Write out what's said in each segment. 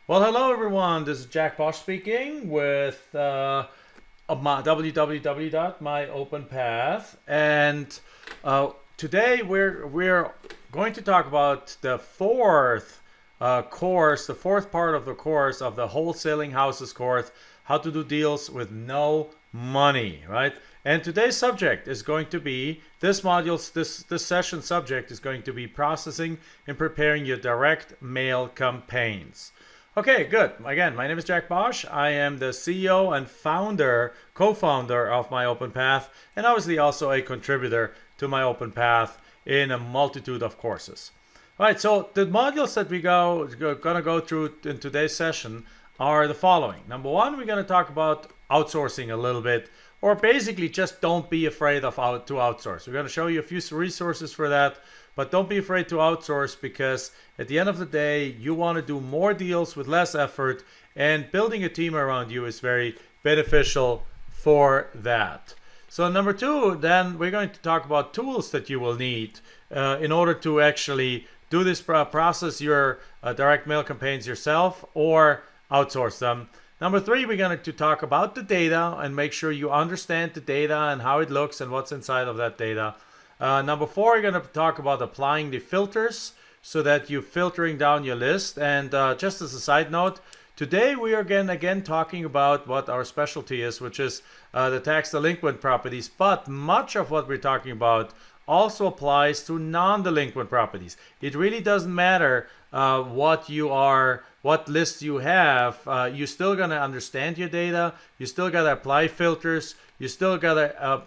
Well, hello everyone. This is Jack Bosch speaking with www.myopenpath, and today we're going to talk about the fourth course, the fourth part of the course of the wholesaling houses course, how to do deals with no money, right? And today's subject is going to be this session subject is going to be processing and preparing your direct mail campaigns. Okay, good. Again, my name is Jack Bosch. I am the CEO and co-founder of My Open Path, and obviously also a contributor to My Open Path in a multitude of courses. All right, so the modules that we're gonna go through in today's session are the following. Number one, we're gonna talk about outsourcing a little bit, or basically just don't be afraid to outsource. We're gonna show you a few resources for that. But don't be afraid to outsource, because at the end of the day, you want to do more deals with less effort, and building a team around you is very beneficial for that. So number two, then we're going to talk about tools that you will need in order to actually do this process your direct mail campaigns yourself or outsource them. Number three, we're going to talk about the data and make sure you understand the data and how it looks and what's inside of that data. Number four, we're going to talk about applying the filters so that you're filtering down your list. And just as a side note, today we are again talking about what our specialty is, which is the tax delinquent properties. But much of what we're talking about also applies to non-delinquent properties. It really doesn't matter what list you have. You're still going to understand your data. You still got to apply filters. You still got to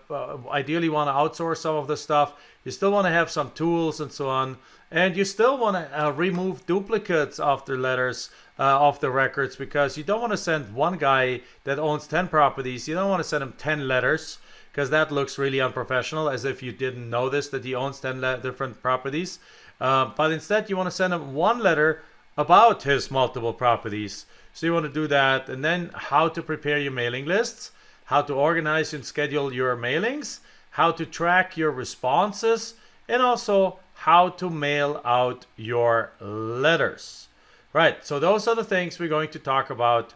ideally want to outsource some of the stuff. You still want to have some tools and so on. And you still want to remove duplicates of the letters, of the records, because you don't want to send one guy that owns 10 properties. You don't want to send him 10 letters, because that looks really unprofessional, as if you didn't know that he owns 10 different properties. But instead, you want to send him one letter about his multiple properties. So you want to do that. And then how to prepare your mailing lists, how to organize and schedule your mailings, how to track your responses, and also how to mail out your letters. Right, so those are the things we're going to talk about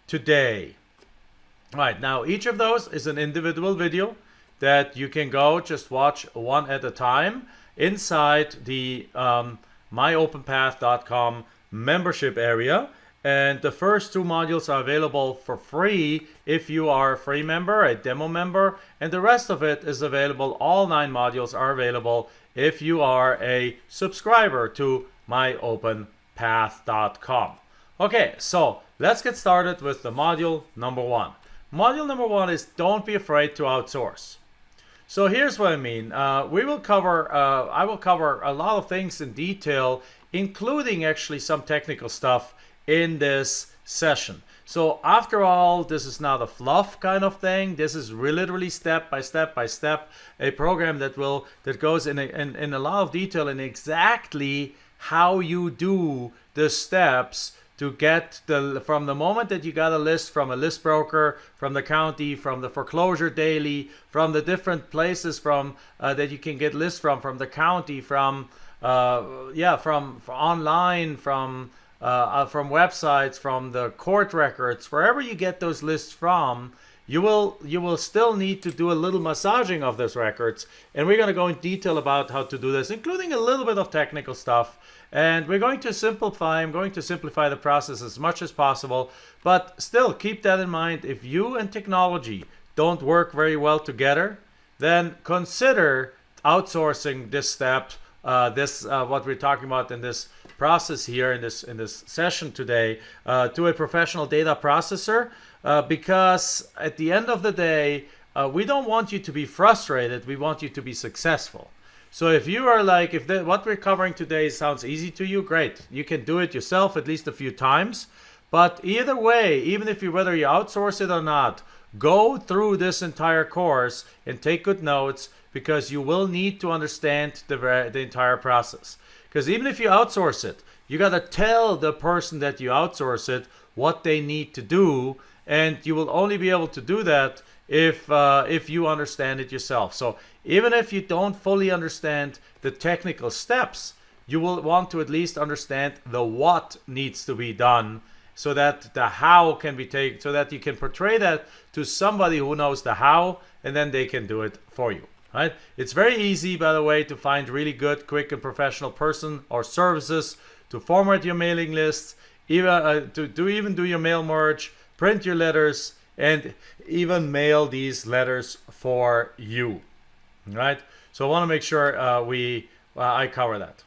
today. Right, now each of those is an individual video that you can go just watch one at a time inside the myopenpath.com membership area. And the first two modules are available for free if you are a free member, a demo member, and the rest of it is available. All 9 modules are available if you are a subscriber to myopenpath.com. Okay, so let's get started with the module number 1. Module number 1 is don't be afraid to outsource. So here's what I mean. I will cover a lot of things in detail, including actually some technical stuff in this session. So after all, this is not a fluff kind of thing. This is literally step by step a program that goes in a lot of detail in exactly how you do the steps to get from the moment that you got a list from a list broker, from the county, from the foreclosure daily, from the different places that you can get lists from the county, from online, from websites, from the court records, wherever you get those lists from. You will still need to do a little massaging of those records, and we're going to go in detail about how to do this, including a little bit of technical stuff. And I'm going to simplify the process as much as possible, but still keep that in mind. If you and technology don't work very well together, then consider outsourcing this step, what we're talking about in this process here in this session today, to a professional data processor, because at the end of the day, we don't want you to be frustrated. We want you to be successful. So if you are like, what we're covering today sounds easy to you, great. You can do it yourself at least a few times. But either way, even whether you outsource it or not, go through this entire course and take good notes, because you will need to understand the entire process. Because even if you outsource it, you got to tell the person that you outsource it what they need to do, and you will only be able to do that if you understand it yourself. So even if you don't fully understand the technical steps, you will want to at least understand the what needs to be done, so that the how can be taken, so that you can portray that to somebody who knows the how, and then they can do it for you. Right? It's very easy, by the way, to find really good, quick, and professional person or services to format your mailing lists, even to do your mail merge, print your letters, and even mail these letters for you. Right? So I want to make sure I cover that.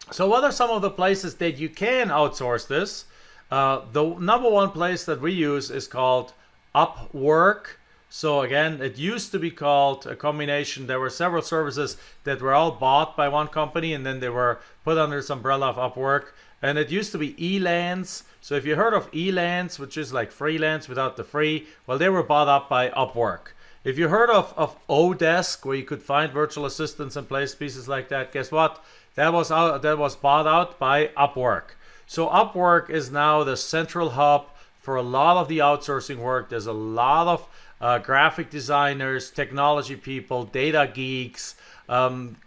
So what are some of the places that you can outsource this? The number one place that we use is called Upwork. So again, it used to be called a combination. There were several services that were all bought by one company, and then they were put under this umbrella of Upwork. And it used to be Elance. So if you heard of Elance, which is like freelance without the free, well, they were bought up by Upwork. If you heard of Odesk, where you could find virtual assistants and place pieces like that, guess what? That was bought out by Upwork. So Upwork is now the central hub for a lot of the outsourcing work. There's a lot of graphic designers, technology people, data geeks,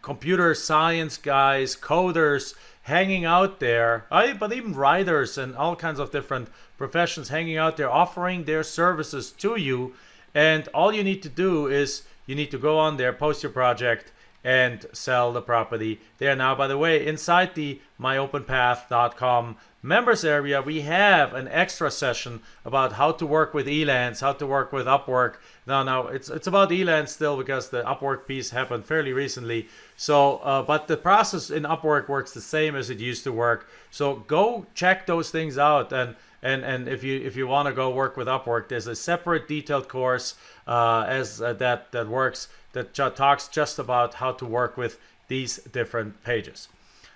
computer science guys, coders hanging out there, but even writers and all kinds of different professions hanging out there offering their services to you. And all you need to do is you need to go on there, post your project, and sell the property there. Now, by the way, inside the myopenpath.com members area, we have an extra session about how to work with Elance, how to work with Upwork. Now it's about Elance still, because the Upwork piece happened fairly recently. So, but the process in Upwork works the same as it used to work. So go check those things out, and if you want to go work with Upwork, there's a separate detailed course that works, that talks just about how to work with these different pages.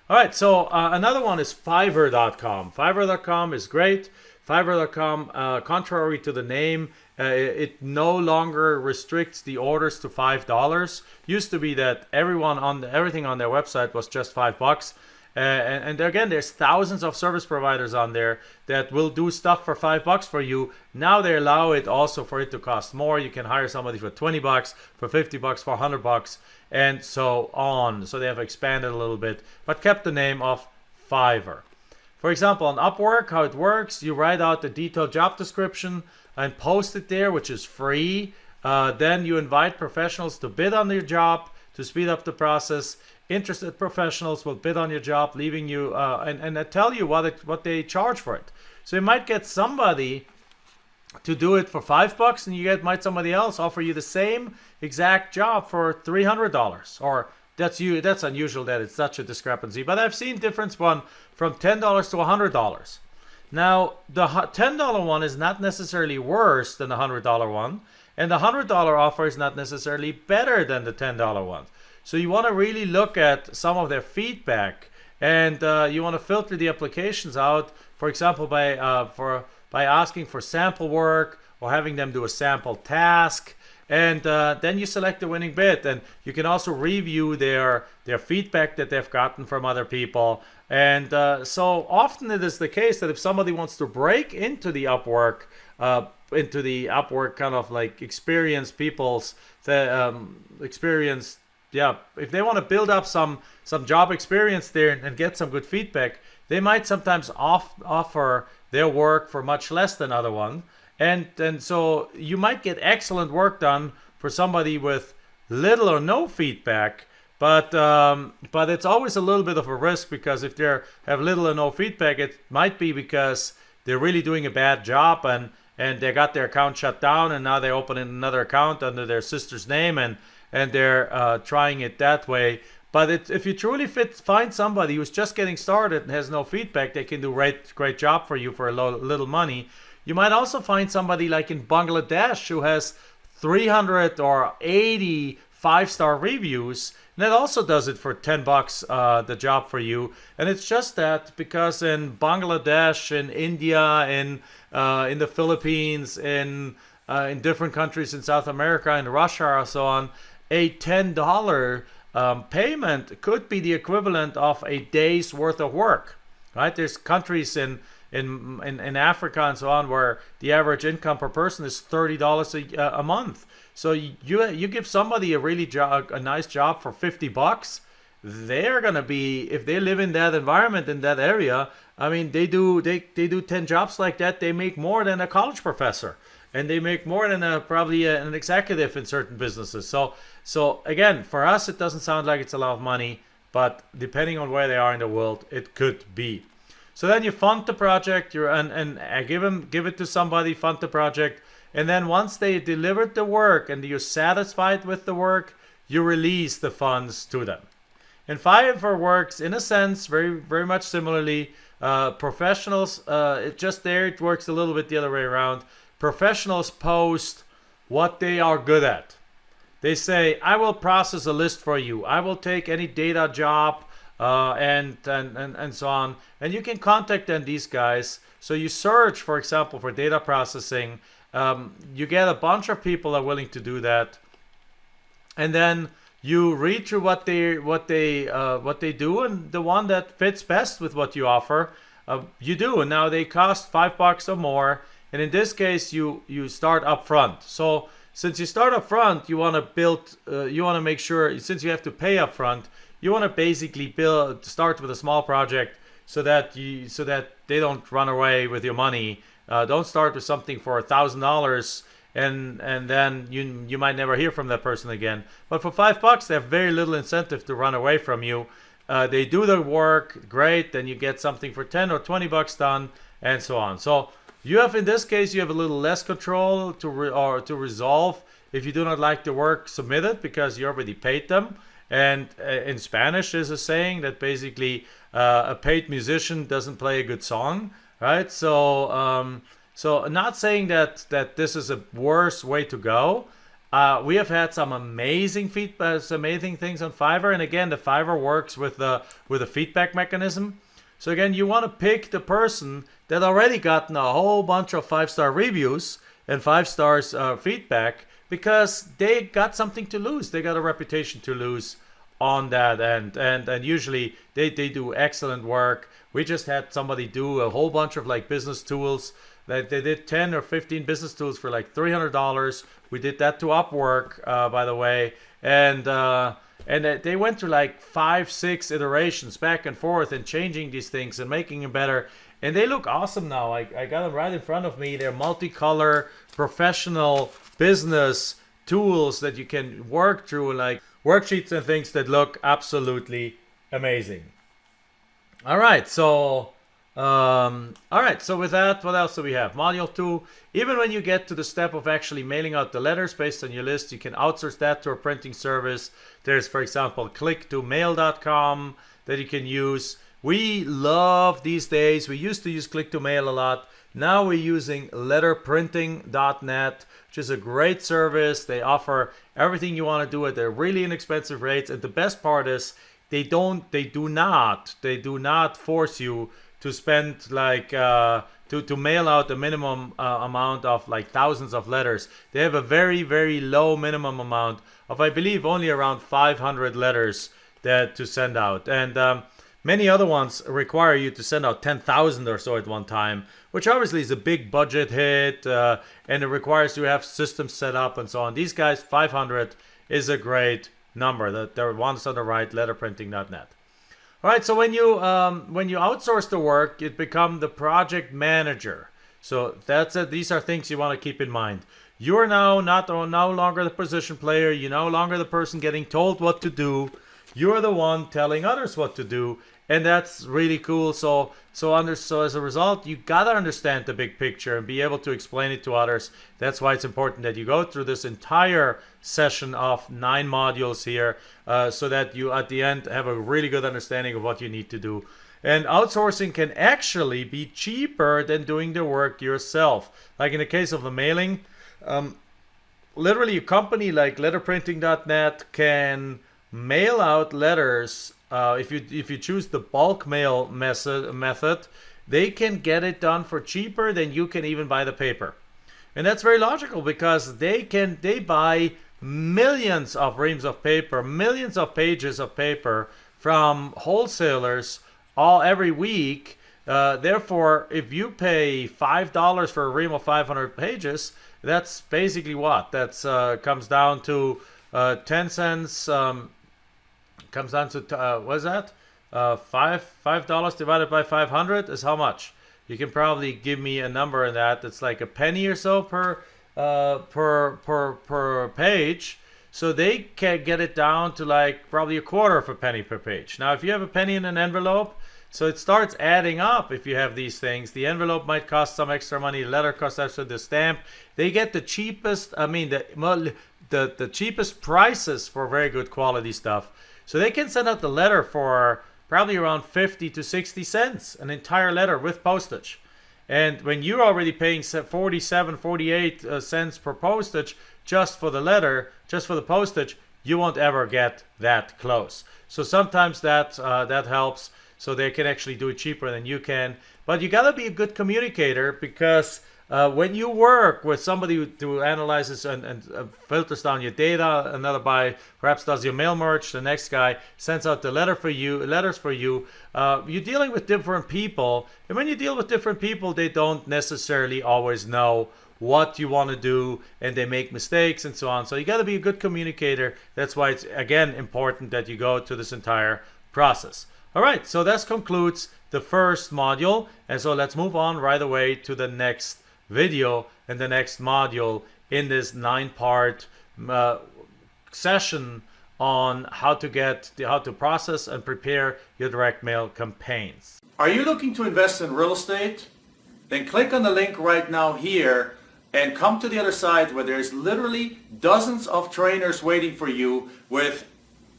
All right, so another one is Fiverr.com. Fiverr.com is great. Fiverr.com, contrary to the name, it no longer restricts the orders to $5. Used to be that everything on their website was just $5. And again, there's thousands of service providers on there that will do stuff for $5 for you. Now they allow it also for it to cost more. You can hire somebody for $20, for $50, for $100, and so on. So they have expanded a little bit, but kept the name of Fiverr. For example, on Upwork, how it works, you write out the detailed job description and post it there, which is free. Then you invite professionals to bid on your job to speed up the process. Interested professionals will bid on your job, leaving you and tell you what they charge for it. So you might get somebody to do it for $5, and you might somebody else offer you the same exact job for $300. Or that's unusual that it's such a discrepancy. But I've seen difference from $10 to $100. Now the $10 one is not necessarily worse than the $100 one, and the $100 offer is not necessarily better than the $10 one. So you want to really look at some of their feedback, and you want to filter the applications out, for example, by asking for sample work or having them do a sample task, and then you select the winning bid. And you can also review their feedback that they've gotten from other people. And so often it is the case that if somebody wants to break into the Upwork kind of like experienced people's experience. Yeah, if they want to build up some job experience there and get some good feedback, they might sometimes offer their work for much less than other one, and so you might get excellent work done for somebody with little or no feedback, but it's always a little bit of a risk, because if they have little or no feedback, it might be because they're really doing a bad job, and they got their account shut down, and now they're opening another account under their sister's name, and they're trying it that way. But if you truly find somebody who's just getting started and has no feedback, they can do great job for you for a little money. You might also find somebody like in Bangladesh who has 300 or 80 5-star reviews, and that also does it for $10 the job for you. And it's just that because in Bangladesh, in India, in the Philippines, in different countries in South America, in Russia, or so on, a $10 payment could be the equivalent of a day's worth of work, right? There's countries in Africa and so on where the average income per person is $30 a month. So you give somebody a nice job for $50, they're gonna be, if they live in that environment in that area, I mean, they do 10 jobs like that, they make more than a college professor, and they make more than probably an executive in certain businesses. So again, for us, it doesn't sound like it's a lot of money, but depending on where they are in the world, it could be. So then you fund the project, and give it to somebody, fund the project, and then once they delivered the work and you're satisfied with the work, you release the funds to them. And Fiverr works in a sense very much similarly. Professionals, it works a little bit the other way around. Professionals post what they are good at. They say, I will process a list for you. I will take any data job, and so on. And you can contact them, these guys. So you search, for example, for data processing. You get a bunch of people that are willing to do that. And then you read through what they do, and the one that fits best with what you offer, you do. And now they cost $5 or more. And in this case, you start up front. So since you start up front, you want to make sure, since you have to pay up front, you want to basically start with a small project so that they don't run away with your money. Don't start with something for $1,000 and then you might never hear from that person again. But for $5, they have very little incentive to run away from you. They do the work, great. Then you get something for 10 or $20 done, and so on. So you have, in this case, you have a little less control to resolve. If you do not like the work, submit it, because you already paid them. And in Spanish, there's a saying that basically a paid musician doesn't play a good song, right? So not saying that this is a worse way to go. We have had some amazing feedback, some amazing things on Fiverr, and again, the Fiverr works with a feedback mechanism. So again, you want to pick the person that already gotten a whole bunch of 5-star reviews and 5 stars feedback, because they got something to lose. They got a reputation to lose on that end, and usually they do excellent work. We just had somebody do a whole bunch of like business tools. They did 10 or 15 business tools for like $300. We did that to Upwork, by the way, and they went through like 5-6 iterations back and forth and changing these things and making them better. And they look awesome now. I got them right in front of me. They're multicolor, professional business tools that you can work through, like worksheets and things that look absolutely amazing. All right, so with that, what else do we have? Module 2, even when you get to the step of actually mailing out the letters based on your list, you can outsource that to a printing service. There's, for example, click2mail.com that you can use. We love these days, we used to use click2mail a lot. Now we're using letterprinting.net, which is a great service. They offer everything you want to do at their really inexpensive rates. And the best part is they do not force you to spend like to mail out a minimum amount of like thousands of letters. They have a very, very low minimum amount of, I believe, only around 500 letters that to send out. And many other ones require you to send out 10,000 or so at one time, which obviously is a big budget hit, and it requires you to have systems set up and so on. These guys, 500 is a great number. The ones on the right, letterprinting.net. All right, so when you outsource the work, you become the project manager. So that's it. These are things you want to keep in mind. You are now no longer the position player. You're no longer the person getting told what to do. You're the one telling others what to do, and that's really cool. So as a result, you gotta understand the big picture and be able to explain it to others. That's why it's important that you go through this entire session of 9 modules here, so that you at the end have a really good understanding of what you need to do. And outsourcing can actually be cheaper than doing the work yourself. Like in the case of the mailing, literally a company like letterprinting.net can mail out letters. If you choose the bulk mail method, they can get it done for cheaper than you can even buy the paper. And that's very logical, because they buy millions of reams of paper, millions of pages of paper from wholesalers every week. Therefore, if you pay $5 for a ream of 500 pages, that's basically what? That's comes down to 10 cents comes down to what is that? $5 divided by 500 is how much? You can probably give me a number in that. That's like a penny or so per page. So they can get it down to like probably a quarter of a penny per page. Now, if you have a penny in an envelope, so it starts adding up. If you have these things, the envelope might cost some extra money. The letter costs extra. The stamp, they get the cheapest. I mean, the cheapest prices for very good quality stuff. So they can send out the letter for probably around 50 to 60 cents, an entire letter with postage. And when you're already paying 47, 48 cents per postage just for the letter, just for the postage, you won't ever get that close. So sometimes that helps. So they can actually do it cheaper than you can. But you gotta be a good communicator, because when you work with somebody who analyzes and filters down your data, another guy perhaps does your mail merge, the next guy sends out the letters for you, you're dealing with different people. And when you deal with different people, they don't necessarily always know what you want to do, and they make mistakes and so on. So you got to be a good communicator. That's why it's, again, important that you go through this entire process. All right, so that concludes the first module. And so let's move on right away to the next video and the next module in this 9-part session on how to process and prepare your direct mail campaigns. Are you looking to invest in real estate? Then click on the link right now here and come to the other side, where there's literally dozens of trainers waiting for you with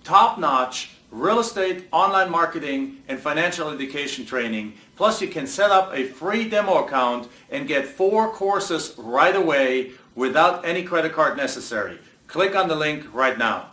top-notch real estate, online marketing, and financial education training. Plus, you can set up a free demo account and get 4 courses right away without any credit card necessary. Click on the link right now.